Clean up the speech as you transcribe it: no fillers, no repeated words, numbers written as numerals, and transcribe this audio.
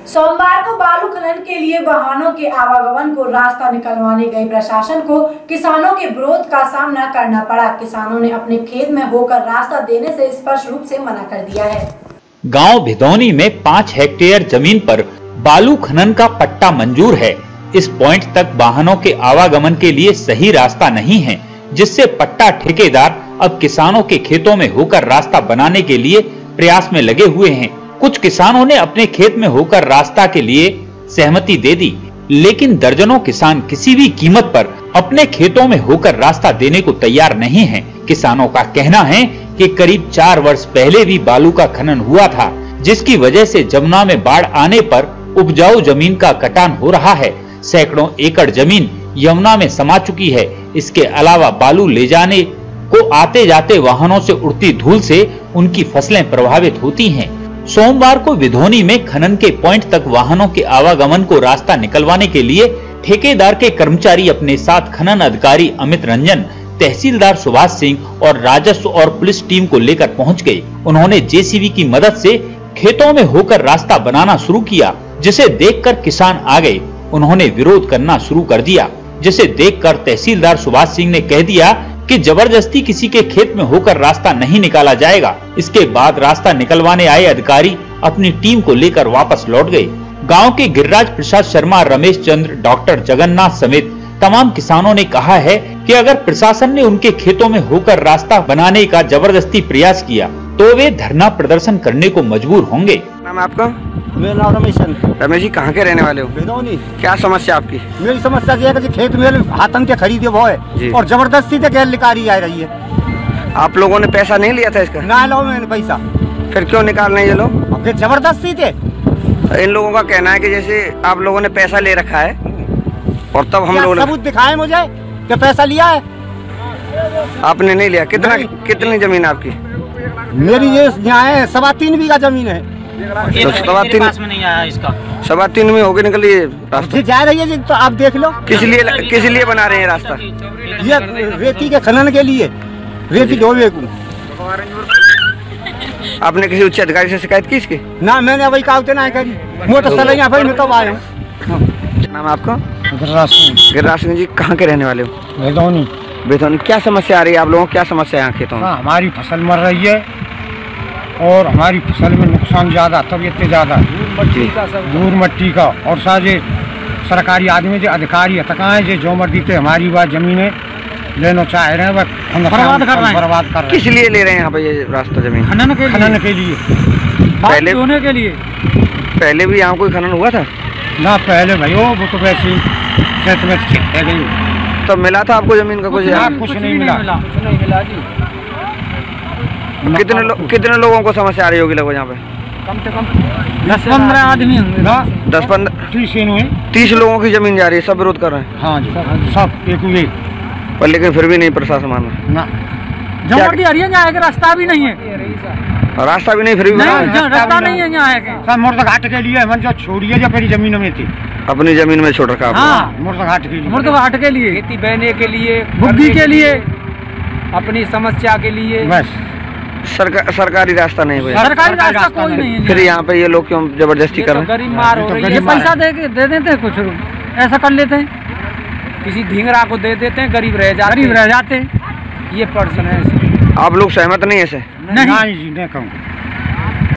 सोमवार को बालू खनन के लिए वाहनों के आवागमन को रास्ता निकलवाने गए प्रशासन को किसानों के विरोध का सामना करना पड़ा। किसानों ने अपने खेत में होकर रास्ता देने से स्पष्ट रूप से मना कर दिया है। गांव भिदौनी में 5 हेक्टेयर जमीन पर बालू खनन का पट्टा मंजूर है। इस पॉइंट तक वाहनों के आवागमन के लिए सही रास्ता नहीं है, जिससे पट्टा ठेकेदार अब किसानों के खेतों में होकर रास्ता बनाने के लिए प्रयास में लगे हुए हैं। कुछ किसानों ने अपने खेत में होकर रास्ता के लिए सहमति दे दी, लेकिन दर्जनों किसान किसी भी कीमत पर अपने खेतों में होकर रास्ता देने को तैयार नहीं हैं। किसानों का कहना है कि करीब 4 वर्ष पहले भी बालू का खनन हुआ था, जिसकी वजह से जमुना में बाढ़ आने पर उपजाऊ जमीन का कटान हो रहा है। सैकड़ों एकड़ जमीन यमुना में समा चुकी है। इसके अलावा बालू ले जाने को आते जाते वाहनों से उड़ती धूल से उनकी फसलें प्रभावित होती हैं। सोमवार को विधौनी में खनन के पॉइंट तक वाहनों के आवागमन को रास्ता निकलवाने के लिए ठेकेदार के कर्मचारी अपने साथ खनन अधिकारी अमित रंजन, तहसीलदार सुभाष सिंह और राजस्व और पुलिस टीम को लेकर पहुंच गए। उन्होंने जेसीबी की मदद से खेतों में होकर रास्ता बनाना शुरू किया, जिसे देखकर किसान आ गए। उन्होंने विरोध करना शुरू कर दिया, जिसे देखकर तहसीलदार सुभाष सिंह ने कह दिया कि जबरदस्ती किसी के खेत में होकर रास्ता नहीं निकाला जाएगा। इसके बाद रास्ता निकलवाने आए अधिकारी अपनी टीम को लेकर वापस लौट गए। गांव के गिरिराज प्रसाद शर्मा, रमेश चंद्र, डॉक्टर जगन्नाथ समेत तमाम किसानों ने कहा है कि अगर प्रशासन ने उनके खेतों में होकर रास्ता बनाने का जबरदस्ती प्रयास किया तो वे धरना प्रदर्शन करने को मजबूर होंगे। नाम आपका? मेरा नाम रमेश चंद्र। रमेश जी, कहाँ के रहने वाले हो? भिदौनी। क्या समस्या आपकी? मेरी समस्या ये है कि खेत मेरे हाथन के खरीदे वो है और जबरदस्ती से गैर निकाली आ रही है। आप लोगों ने पैसा नहीं लिया था इसका? ना लो मैंने पैसा। फिर क्यों निकाल रहे ये लोग? फिर जबरदस्ती थे। इन लोगों का कहना है कि जैसे आप लोगों ने पैसा ले रखा है और तब हम लोग सबूत दिखाए मुझे कि पैसा लिया है। आपने नहीं लिया। कितनी जमीन आपकी? मेरी ये यहाँ है 3.25 बीघा जमीन है। तो 3.25 में होके निकली रास्ता जा रही है जी, तो आप देख लो। किस लिए बना रहे हैं रास्ता? ये रेती के खनन के लिए, रेती ढोवे को। आपने किसी उच्च अधिकारी से शिकायत की इसकी? ना, मैंने वही कहा ना करी। मोटरसाइकिल भाई मैं तो आया हूँ। नाम आपका? गिरिराज सिंह जी, कहाँ के रहने वाले हो? भिदौनी। भिदौनी। क्या समस्या आ रही है आप लोगों को? क्या समस्या है यहाँ खेतों में? हमारी फसल मर रही है और हमारी फसल में नुकसान ज्यादा, तबीयत ज्यादा, धूल मट्टी का। और साजे सरकारी आदमी जो अधिकारी है जो मर्जी थे हमारी बात जमीनें लेना चाह रहे हैं, बर्बाद कर रहे हैं। किस लिए ले रहे हैं यहाँ पे ये रास्ता जमीन? खनन के लिए। पहले भी यहाँ कोई खनन हुआ था? ना, पहले भाई वो तो वैसे ही खेत में गई। तो मिला था आपको जमीन का कुछ? कुछ नहीं मिला जी। कितने लोगों को समस्या आ रही होगी लगभग यहाँ पे? कम से कम 10-15 आदमी होंगे। 10-15 30 लोगों की जमीन जा रही है। सब विरोध कर रहे हैं? हाँ जी, सब एक। पर लेकिन फिर भी नहीं प्रशासन मान रहा। रास्ता भी नहीं है। रास्ता भी नहीं, फिर भी रास्ता नहीं है यहाँ। मुर्द घाट के लिए जो छोड़िए जो मेरी जमीन में थी, अपनी जमीन में छोड़ रखा। हाँ, मुर्द घाट के लिए, खेती बहने के लिए, बुग्गी के लिए, अपनी समस्या के लिए। बस सरकारी रास्ता नहीं हुआ। सरकारी रास्ता कोई नहीं है। फिर यहाँ पे ये लोग क्यों जबरदस्ती कर रहे हैं? गरीब मार हो रही है। पैसा दे देते हैं, कुछ ऐसा कर लेते हैं, किसी ढींगरा को दे देते हैं, गरीब रह जाते हैं। ये पर्सन है। आप लोग सहमत नहीं है? नहीं जी, नहीं कहूँ।